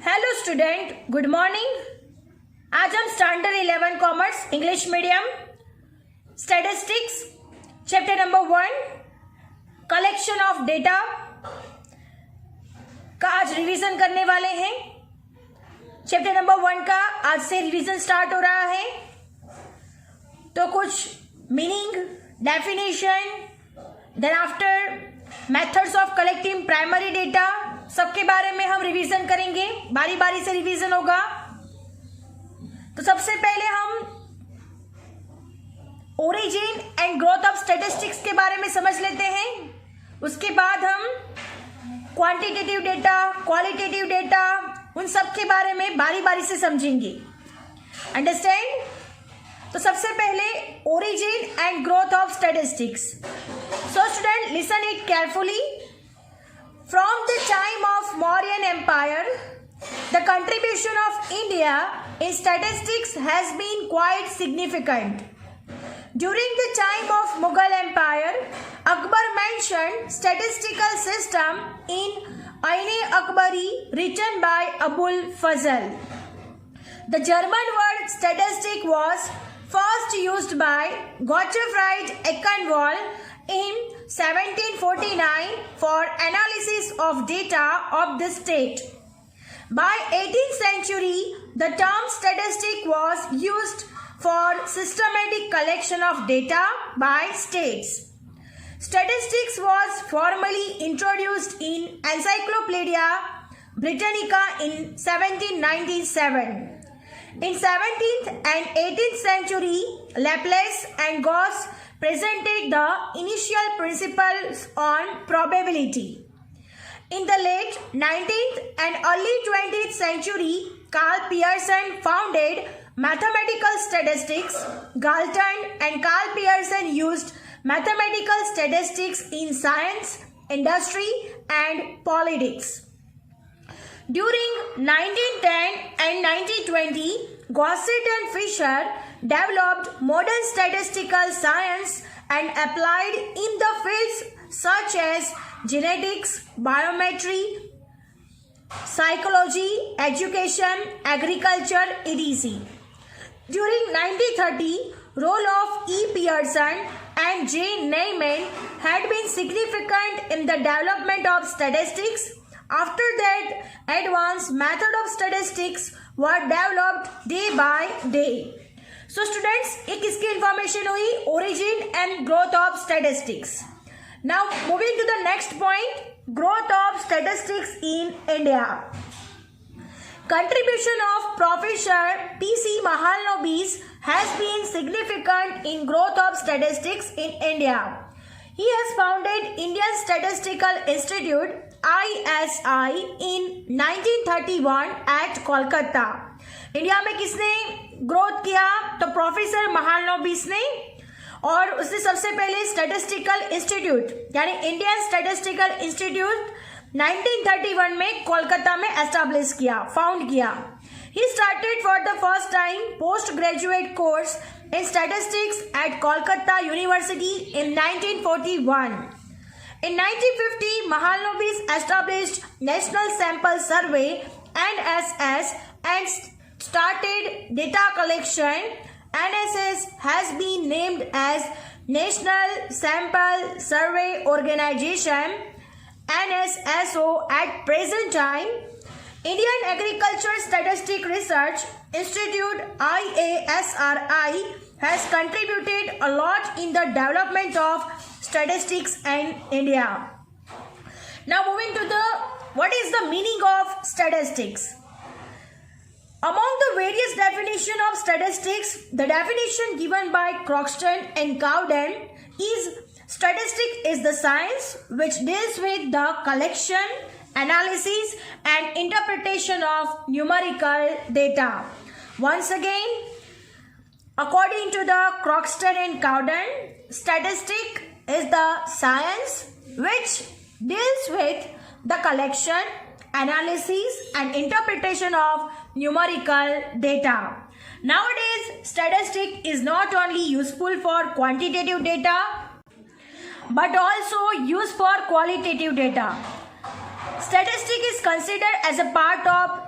Hello student, good morning. आज हम standard 11 commerce English medium statistics chapter number 1 collection of data का आज revision करने वाले हैं। चैप्टर नंबर 1 का आज से रिवीजन स्टार्ट हो रहा है, तो कुछ meaning, definition, then after methods of collecting primary data, सबके बारे में हम रिवीजन करेंगे। बारी बारी से रिवीजन होगा। तो सबसे पहले हम origin and growth of statistics के बारे में समझ लेते हैं। उसके बाद हम क्वांटिटेटिव डेटा, क्वालिटेटिव डेटा, उन सब के बारे में बारी बारी से समझेंगे। अंडरस्टैंड? तो सबसे पहले origin and growth of statistics. So student, listen it carefully. From the time of Mauryan Empire, the contribution of India in statistics has been quite significant. During the time of Mughal Empire, Akbar mentioned statistical system in Ain-e-Akbari written by Abul Fazl. The German word statistic was first used by Gottfried Eckenwall in 1749 for analysis of data of the state. By 18th century, the term statistic was used for systematic collection of data by states. Statistics was formally introduced in Encyclopedia Britannica in 1797. In 17th and 18th century, Laplace and Gauss presented the initial principles on probability. In the late 19th and early 20th century, Carl Pearson founded mathematical statistics. Galton and Carl Pearson used mathematical statistics in science, industry, and politics. During 1910 and 1920, Gossett and Fisher developed modern statistical science and applied in the fields such as genetics, biometry, psychology, education, agriculture, etc. During 1930, role of E. Pearson and J. Neyman had been significant in the development of statistics. After that, advanced method of statistics were developed day by day. So students, ये किसकी information हुई? Origin and growth of statistics. Now moving to the next point, growth of statistics in India. Contribution of Professor P.C. Mahalanobis has been significant in growth of statistics in India. He has founded Indian Statistical Institute ISI in 1931 at Kolkata. India में किसने growth किया? तो professor Mahalanobis ने। और उसने सबसे पहले statistical institute यानी इंडियन स्टैटिस्टिकल इंस्टीट्यूट 1931 में कोलकाता में एस्टैब्लिश किया, फाउंड किया। He started for the first time postgraduate course in statistics at Kolkata University in 1941. In 1950, Mahalanobis established National Sample Survey (NSS) and started data collection. NSS has been named as National Sample Survey Organization (NSSO) at present time. Indian Agriculture Statistic Research Institute IASRI has contributed a lot in the development of statistics in India. Now moving to what is the meaning of statistics? Among the various definitions of statistics, the definition given by Croxton and Cowden is statistic is the science which deals with the collection, analysis and interpretation of numerical data. Once again, according to the Croxton and Cowden, statistic is the science which deals with the collection, analysis and interpretation of numerical data. Nowadays, statistic is not only useful for quantitative data but also used for qualitative data. Statistic is considered as a part of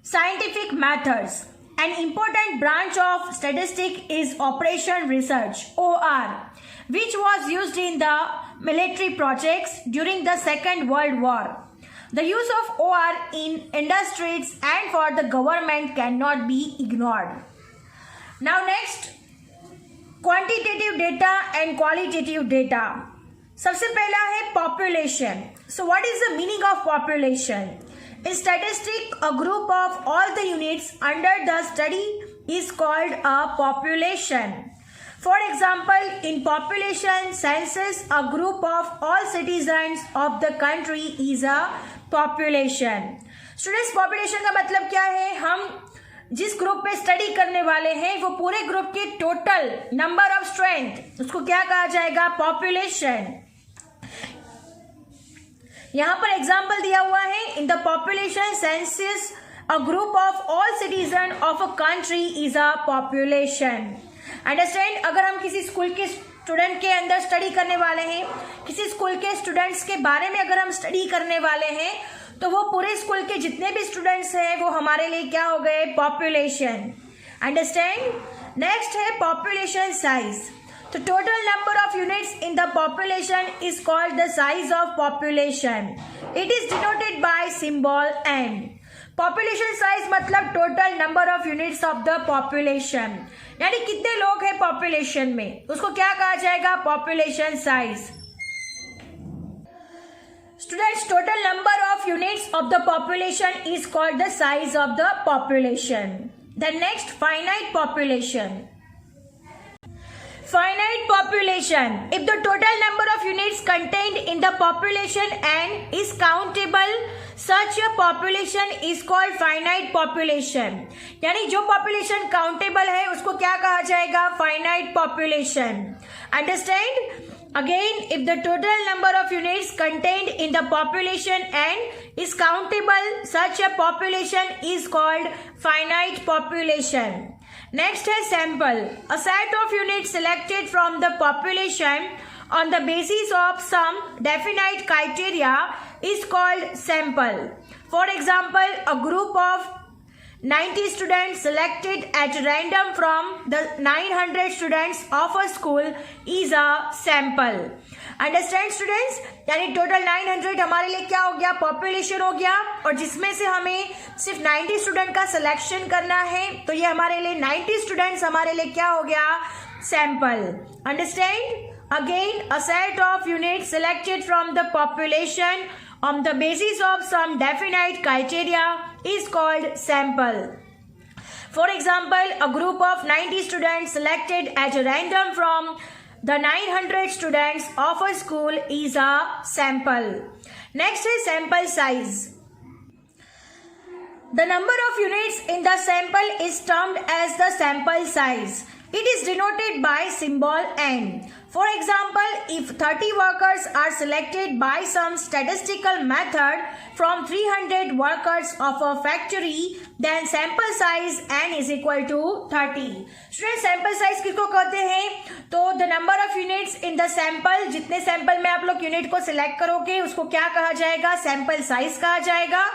scientific methods. An important branch of statistics is operation research (OR), which was used in the military projects during the Second World War. The use of OR in industries and for the government cannot be ignored. Now next, quantitative data and qualitative data. सबसे पहला है population. So what is the meaning of population? In statistics, a group of all the units under the study is called a population. For example, in population census, a group of all citizens of the country is a population. Students, population का मतलब क्या है? हम जिस group पे study करने वाले हैं वो पूरे ग्रुप के टोटल नंबर ऑफ स्ट्रेंथ, उसको क्या कहा जाएगा? पॉपुलेशन. यहाँ पर एग्जाम्पल दिया हुआ है. In the population census a group of all citizen of a country is a population. Understand? अगर हम किसी स्कूल के स्टूडेंट के अंदर स्टडी करने वाले हैं, किसी स्कूल के स्टूडेंट्स के बारे में अगर हम स्टडी करने वाले हैं, तो वो पूरे स्कूल के जितने भी स्टूडेंट्स हैं वो हमारे लिए क्या हो गए? पॉपुलेशन. अंडरस्टैंड? नेक्स्ट है population size. The total number of units in the population is called the size of population. It is denoted by symbol N. Population size मतलब total number of units of the population. यानी कितने लोग हैं population में, उसको क्या कहा जाएगा? Population size. Students, total number of units of the population is called the size of the population. The next, finite population. Finite population. If the total number of units contained in the population N is countable, such a population is called finite population. यानी जो population countable है उसको क्या कहा जाएगा? Finite population. Understand? Again, if the total number of units contained in the population N is countable, such a population is called finite population. Next है sample. A set of units selected from the population on the basis of some definite criteria is called sample. For example, a group of 90 students selected at random from the 900 students of a school is a sample. Understand students? यानी total 900 हमारे लिए क्या हो गया? Population हो गया. और जिसमें से हमें सिर्फ 90 स्टूडेंट का सिलेक्शन करना है, तो ये हमारे लिए 90 स्टूडेंट्स हमारे लिए क्या हो गया? Sample. Understand? Again, a set of units selected from the population on the basis of some definite criteria is called sample. For example, a group of 90 students selected at random from the 900 students of a school is a sample. Next is sample size. The number of units in the sample is termed as the sample size. It is denoted by symbol N. For example, if 30 workers are selected by some statistical method from 300 workers of a factory, then sample size N is equal to 30. Students, sample size किसको कहते हैं? तो the number of units in the sample, जितने sample में आप लोग unit को select करोगे उसको क्या कहा जाएगा? sample size कहा जाएगा,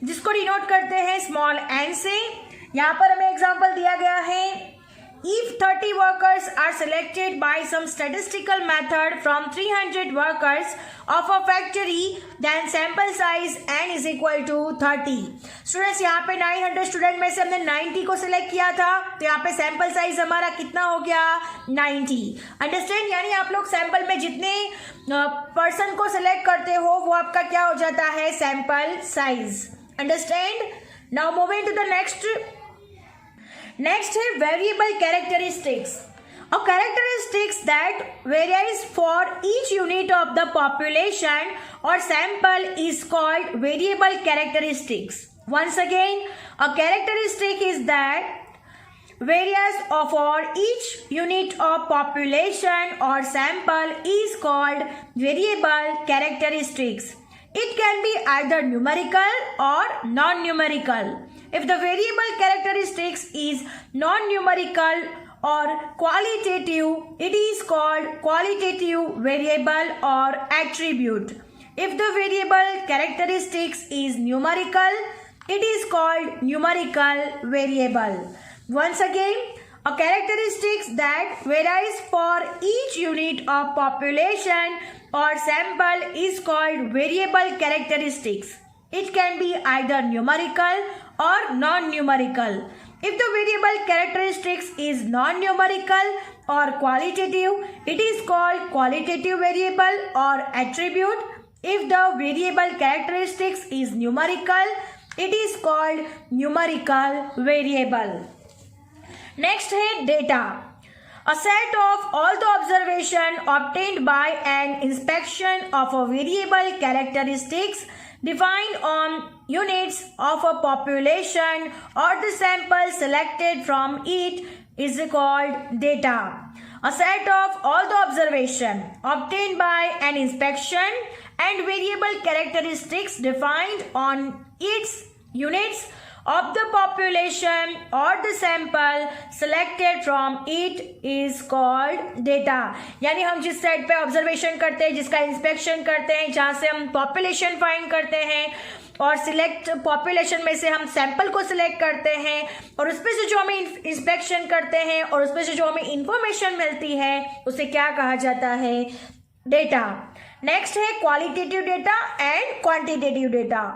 जिसको डिनोट करते हैं small n से. यहाँ पर हमें एग्जाम्पल दिया गया है. If 30 workers are selected by some statistical method from 300 workers of a factory, then sample size n is equal to 30. Students, यहाँ पे 900 स्टूडेंट में से हमने 90 को सिलेक्ट किया था, तो यहाँ पे सैंपल साइज हमारा कितना हो गया? 90. अंडरस्टैंड? यानी आप लोग सैंपल में जितने पर्सन को सिलेक्ट करते हो वो आपका क्या हो जाता है? Sample size. Understand? Now moving to the next. Next है variable characteristics. A characteristics that varies for each unit of the population or sample is called variable characteristics. Once again, a characteristic is that varies for each unit of population or sample is called variable characteristics. It can be either numerical or non-numerical. If the variable characteristics is non-numerical or qualitative, it is called qualitative variable or attribute. If the variable characteristics is numerical, it is called numerical variable. Once again, a characteristics that varies for each unit of population or sample is called variable characteristics. It can be either numerical or non-numerical. If the variable characteristics is non-numerical or qualitative, it is called qualitative variable or attribute. If the variable characteristics is numerical, it is called numerical variable. Next है data. A set of all the observation obtained by an inspection of a variable characteristics defined on units of a population or the sample selected from it is called data. A set of all the observation obtained by an inspection and variable characteristics defined on its units of the population or the sample selected from it is called data. यानी हम जिस set पे observation करते हैं, जिसका inspection करते हैं, जहाँ से हम पॉपुलेशन फाइंड करते हैं और सिलेक्ट पॉपुलेशन में से हम सैंपल को सिलेक्ट करते हैं और उसमें से जो हमें इंस्पेक्शन करते हैं और उसमें से जो हमें इंफॉर्मेशन मिलती है उसे क्या कहा जाता है? डेटा. नेक्स्ट है qualitative data and quantitative data.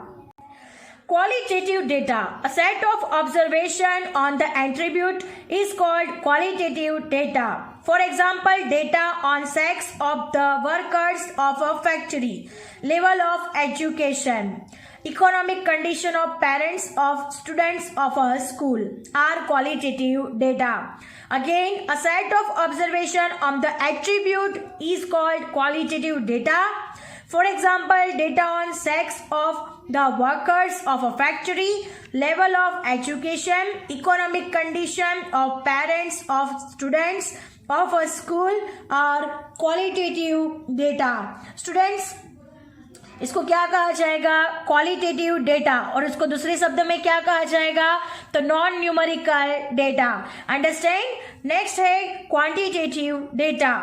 Qualitative data, a set of observation on the attribute is called qualitative data. For example, data on sex of the workers of a factory, level of education, economic condition of parents of students of a school are qualitative data. Again, a set of observation on the attribute is called qualitative data. For example, data on sex of the workers of a factory, level of education, economic condition of parents of students of a school are qualitative data. Students, इसको क्या कहा जाएगा? Qualitative data. और इसको दूसरे शब्द में क्या कहा जाएगा? तो non numerical data. Understand? Next है quantitative data.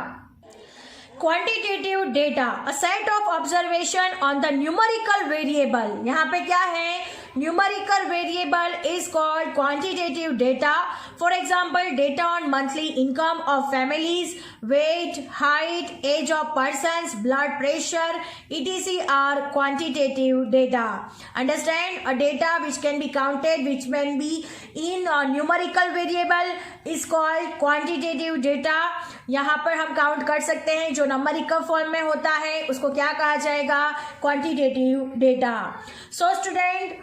Quantitative data, a set of observation on the numerical variable. यहाँ पे क्या है? Numerical variable is called quantitative data. For example, data on monthly income of families, weight, height, age of persons, blood pressure, etc are quantitative data. Understand? A data which can be counted, which can be in a numerical variable is called quantitative data. यहाँ पर हम count कर सकते हैं, जो numerical form में होता है उसको क्या कहा जाएगा? Quantitative data. सो स्टूडेंट,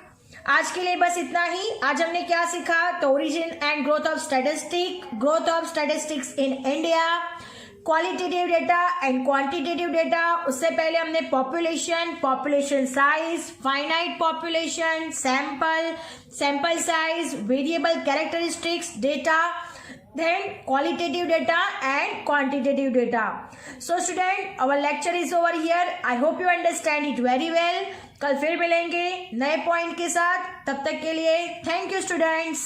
आज के लिए बस इतना ही. आज हमने क्या सीखा? तो origin and growth of statistics in India, qualitative data and quantitative data. उससे पहले हमने population size, finite population, sample size, variable characteristics, data, then qualitative data and quantitative data. So student, our lecture is over here. I hope you understand it very well. कल फिर मिलेंगे नए point के साथ. तब तक के लिए थैंक यू स्टूडेंट्स.